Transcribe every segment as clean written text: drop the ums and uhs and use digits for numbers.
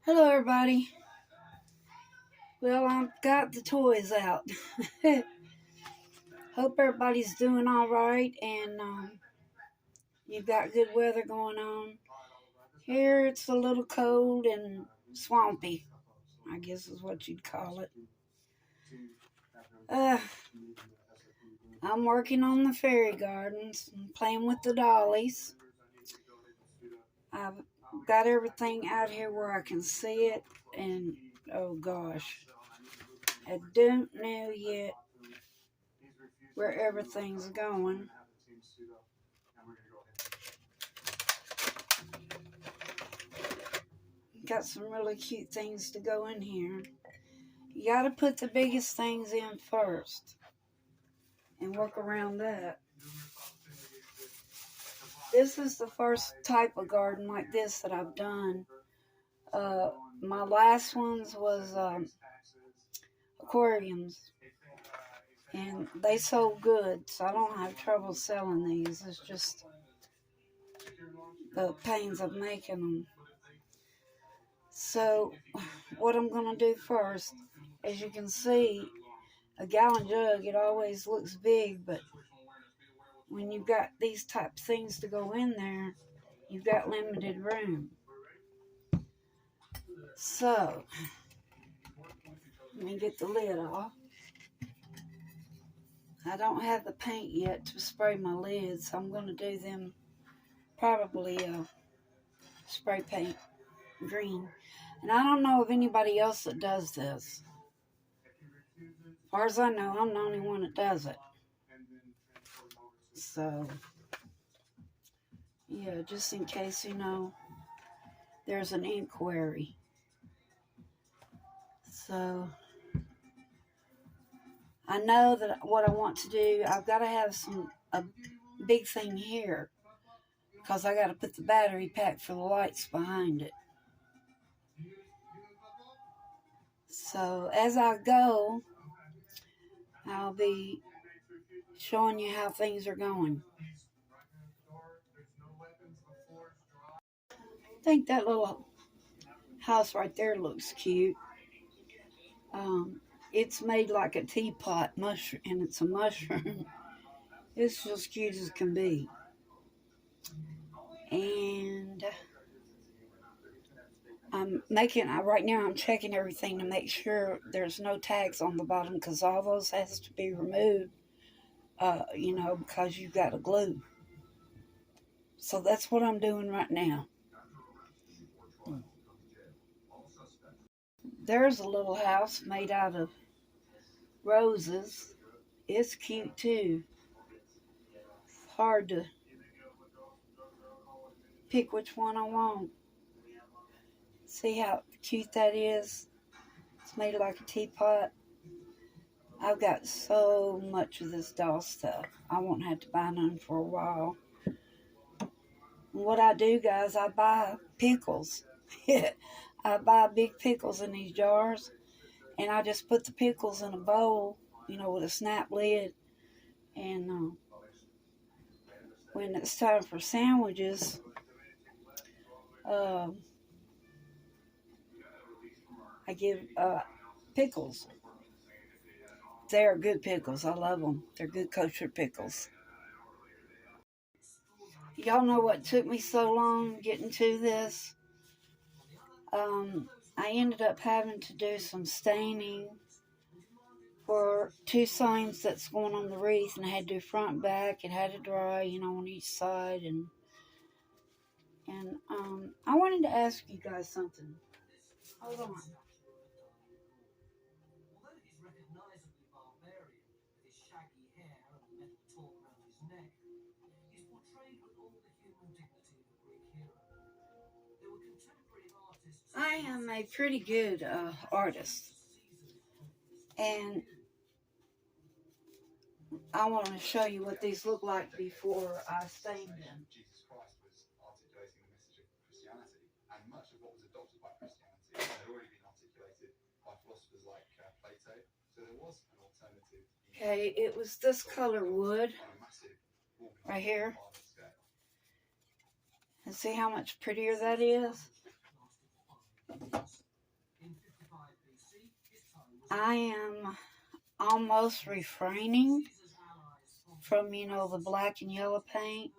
Hello, everybody. Well, I've got the toys out. Hope everybody's doing all right and you've got good weather going on. Here it's a little cold and swampy, I guess is what you'd call it. Uh, I'm working on the fairy gardens and playing with the dollies. I've got everything out here where I can see it, and oh gosh, I don't know yet where everything's going. Got some really cute things to go in here. You got to put the biggest things in first and work around that. This is the first type of garden like this that I've done. My last ones was aquariums, and they sold good, so I don't have trouble selling these. It's just the pains of making them. So what I'm going to do first, as you can see, a gallon jug, it always looks big, but when you've got these type of things to go in there, you've got limited room. So, let me get the lid off. I don't have the paint yet to spray my lids, so I'm going to do them probably spray paint green. And I don't know of anybody else that does this. As far as I know, I'm the only one that does it. So, yeah, just in case, there's an inquiry. So, I know that what I want to do, I've got to have a big thing here because I got to put the battery pack for the lights behind it. So as I go, I'll be showing you how things are going. I think that little house right there looks cute. It's made like a teapot mushroom, and it's a mushroom. It's just cute as can be. And right now I'm checking everything to make sure there's no tags on the bottom, because all those has to be removed, because you've got to glue. So that's what I'm doing right now. There's a little house made out of roses. It's cute too. It's hard to pick which one I want. See how cute that is? It's made like a teapot. I've got so much of this doll stuff. I won't have to buy none for a while. And what I do, guys, I buy pickles. I buy big pickles in these jars, and I just put the pickles in a bowl, with a snap lid. And when it's time for sandwiches, I give pickles. They're good pickles. I love them. They're good kosher pickles. Y'all know what took me so long getting to this? I ended up having to do some staining for two signs that's going on the wreath, and I had to do front and back. It had to dry, on each side. And I wanted to ask you guys something. Hold on. I am a pretty good artist, and I want to show you what these look like before I stain them. Okay, it was this color wood right here. And see how much prettier that is? I am almost refraining from, the black and yellow paint.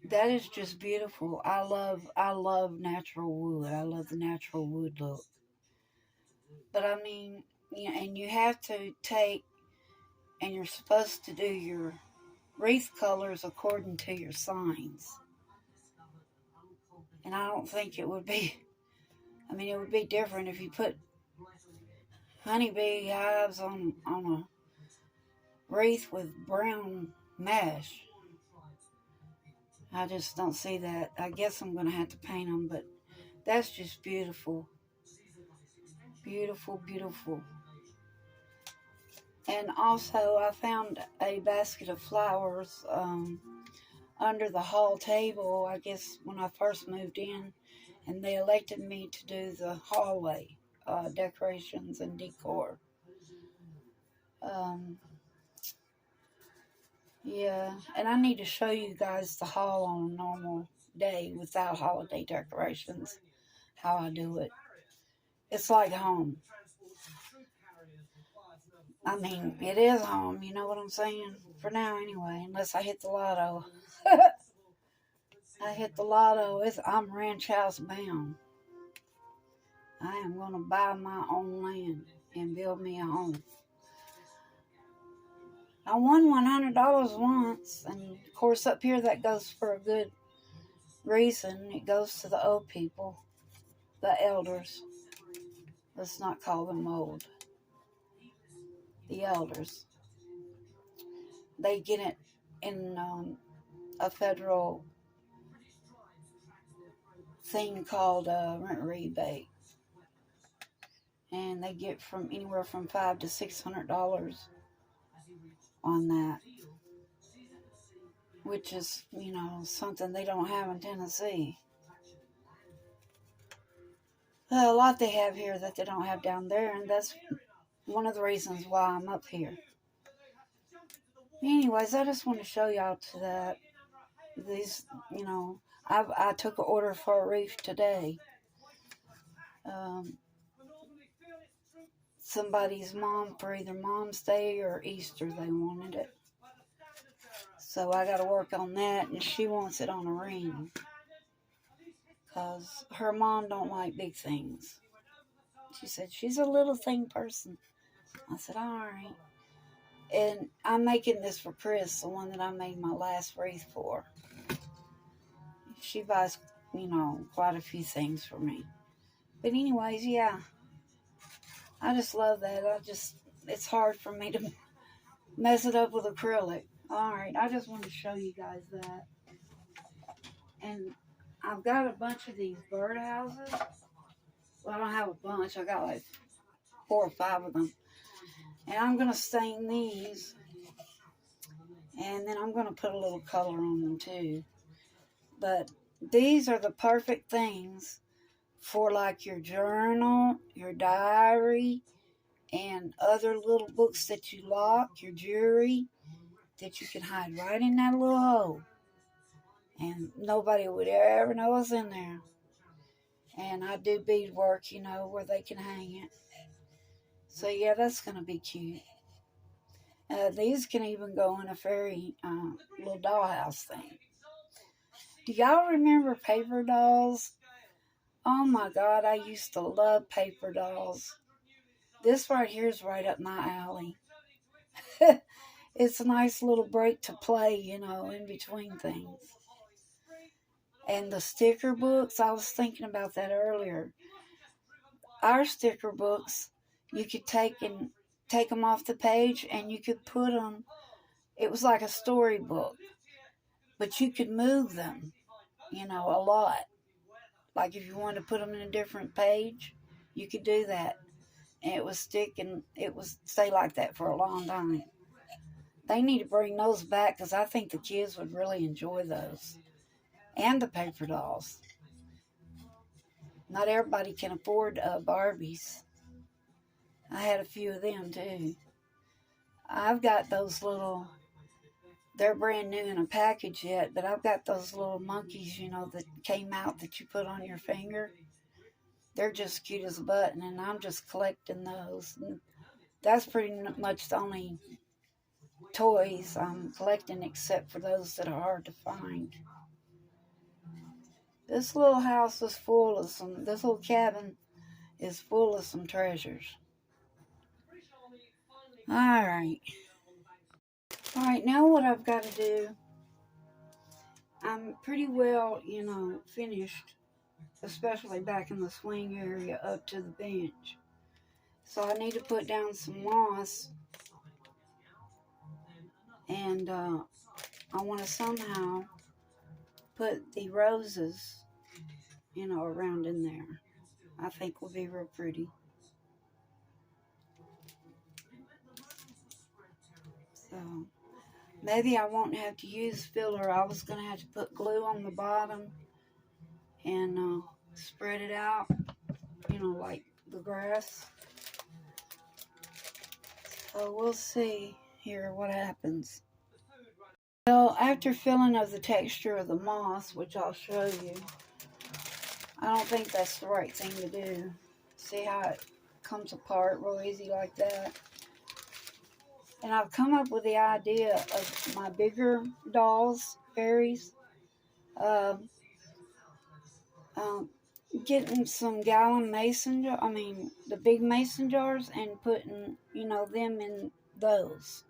That is just beautiful. I love natural wood. I love the natural wood look. But I mean, and you have to take, and you're supposed to do your wreath colors according to your signs. And I don't think it would be, it would be different if you put honeybee hives on a wreath with brown mesh. I just don't see that. I guess I'm going to have to paint them, but that's just beautiful. Beautiful, beautiful. And also, I found a basket of flowers under the hall table, I guess, when I first moved in, and they elected me to do the hallway decorations and decor. Yeah, and I need to show you guys the hall on a normal day without holiday decorations, how I do it. It's like home. It is home, you know what I'm saying? For now, anyway, unless I hit the lotto. I hit the lotto, I'm ranch house bound. I am going to buy my own land and build me a home. I won $100 once, and of course up here that goes for a good reason. It goes to the old people, the elders. Let's not call them old. The elders. They get it in a federal thing called rent rebate, and they get from anywhere from $500 to $600 on that, which is something they don't have in Tennessee. A lot they have here that they don't have down there, and that's one of the reasons why I'm up here. Anyways, I just want to show y'all to that. These, I took an order for a wreath today. Somebody's mom, for either Mom's Day or Easter, they wanted it. So I got to work on that, and she wants it on a ring. Because her mom don't like big things. She said she's a little thing person. I said, all right. And I'm making this for Chris, the one that I made my last wreath for. She buys, quite a few things for me. But anyways, yeah. I just love that. It's hard for me to mess it up with acrylic. Alright, I just want to show you guys that. And I've got a bunch of these birdhouses. Well, I don't have a bunch. I got like 4 or 5 of them. And I'm going to stain these. And then I'm going to put a little color on them too. But these are the perfect things for like your journal, your diary, and other little books that you lock, your jewelry, that you can hide right in that little hole. And nobody would ever know what's in there. And I do beadwork, where they can hang it. So yeah, that's going to be cute. These can even go in a fairy little dollhouse thing. Do y'all remember paper dolls? Oh my God, I used to love paper dolls. This right here is right up my alley. It's a nice little break to play, in between things. And the sticker books, I was thinking about that earlier. Our sticker books, you could take them off the page, and you could put them, it was like a storybook, but you could move them, a lot. Like if you wanted to put them in a different page, you could do that. And it would stick, and it would stay like that for a long time. They need to bring those back, because I think the kids would really enjoy those. And the paper dolls. Not everybody can afford Barbies. I had a few of them too. I've got those little they're brand new in a package yet, but I've got those little monkeys, you know, that came out that you put on your finger. They're just cute as a button, and I'm just collecting those. And that's pretty much the only toys I'm collecting, except for those that are hard to find. This little house is full of this little cabin is full of some treasures. Alright. Alright, now what I've got to do, I'm pretty well, you know, finished, especially back in the swing area up to the bench. So I need to put down some moss, and I want to somehow put the roses, you know, around in there. I think will be real pretty. So maybe I won't have to use filler. I was going to have to put glue on the bottom and spread it out, you know, like the grass. So we'll see here what happens. Well, after feeling of the texture of the moss, which I'll show you, I don't think that's the right thing to do. See how it comes apart real easy like that? And I've come up with the idea of my bigger dolls, fairies, getting some gallon the big mason jars, and putting, you know, them in those.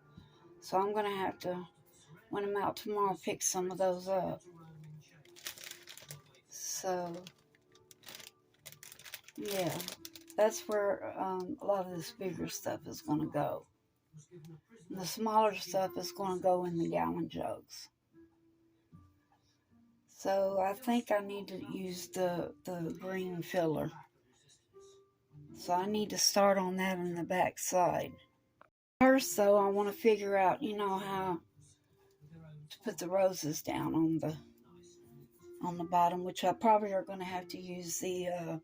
So I'm going to have to, when I'm out tomorrow, pick some of those up. So, yeah, that's where a lot of this bigger stuff is going to go. And the smaller stuff is going to go in the gallon jugs. So I think I need to use the green filler. So I need to start on that on the back side. First, though, I want to figure out, you know, how to put the roses down on the bottom, which I probably are going to have to use the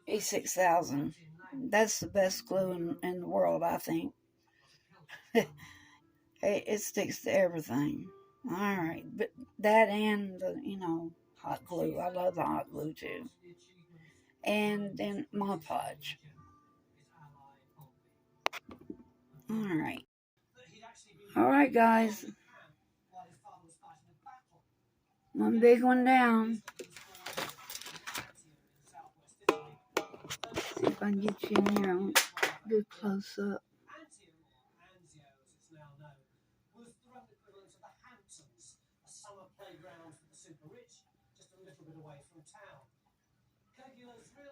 E6000. That's the best glue in the world, I think. It sticks to everything. All right, but that and the, you know, hot glue. I love the hot glue too. And then Mod Podge. All right. All right, guys. One big one down. See if I can get you in here on good close up.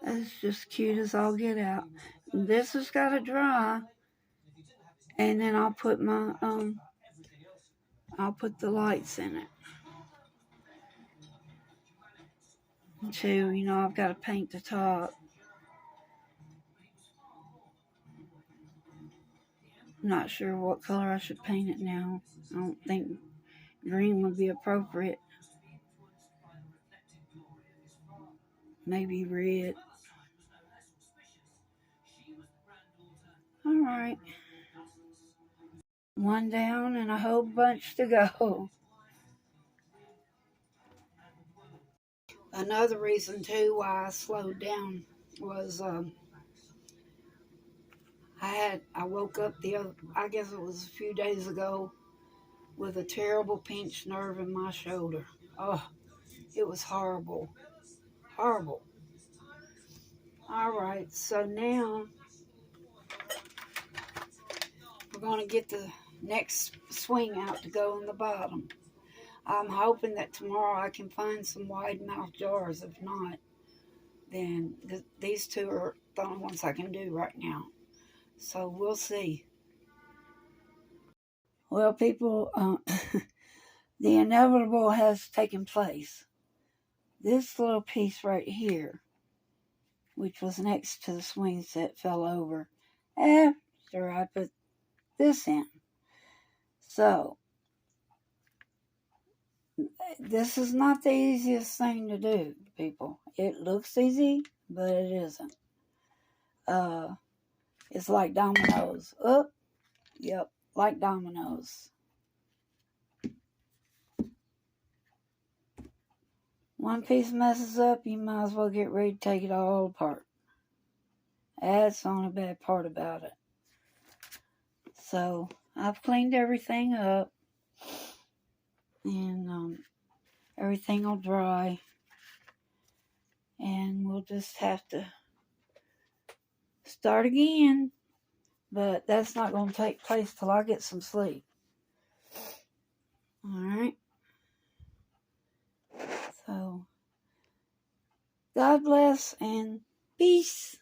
That's just cute as all get out. This has got to dry, and then I'll put my I'll put the lights in it. Too, you know, I've got to paint the top. I'm not sure what color I should paint it now. I don't think green would be appropriate. Maybe red. All right. One down and a whole bunch to go. Another reason, too, why I slowed down was I woke up I guess it was a few days ago, with a terrible pinched nerve in my shoulder. Oh, it was horrible. Horrible. All right, so now we're going to get the next swing out to go in the bottom. I'm hoping that tomorrow I can find some wide mouth jars. If not, then these two are the only ones I can do right now. So we'll see. Well, people, the inevitable has taken place. This little piece right here, which was next to the swing set, fell over after I put this in. So, this is not the easiest thing to do, people. It looks easy, but it isn't. It's like dominoes. Up, yep, like dominoes. One piece messes up, you might as well get ready to take it all apart. That's the only bad part about it. So I've cleaned everything up, and everything will dry, and we'll just have to start again. But that's not going to take place till I get some sleep. Alright? So, God bless and peace.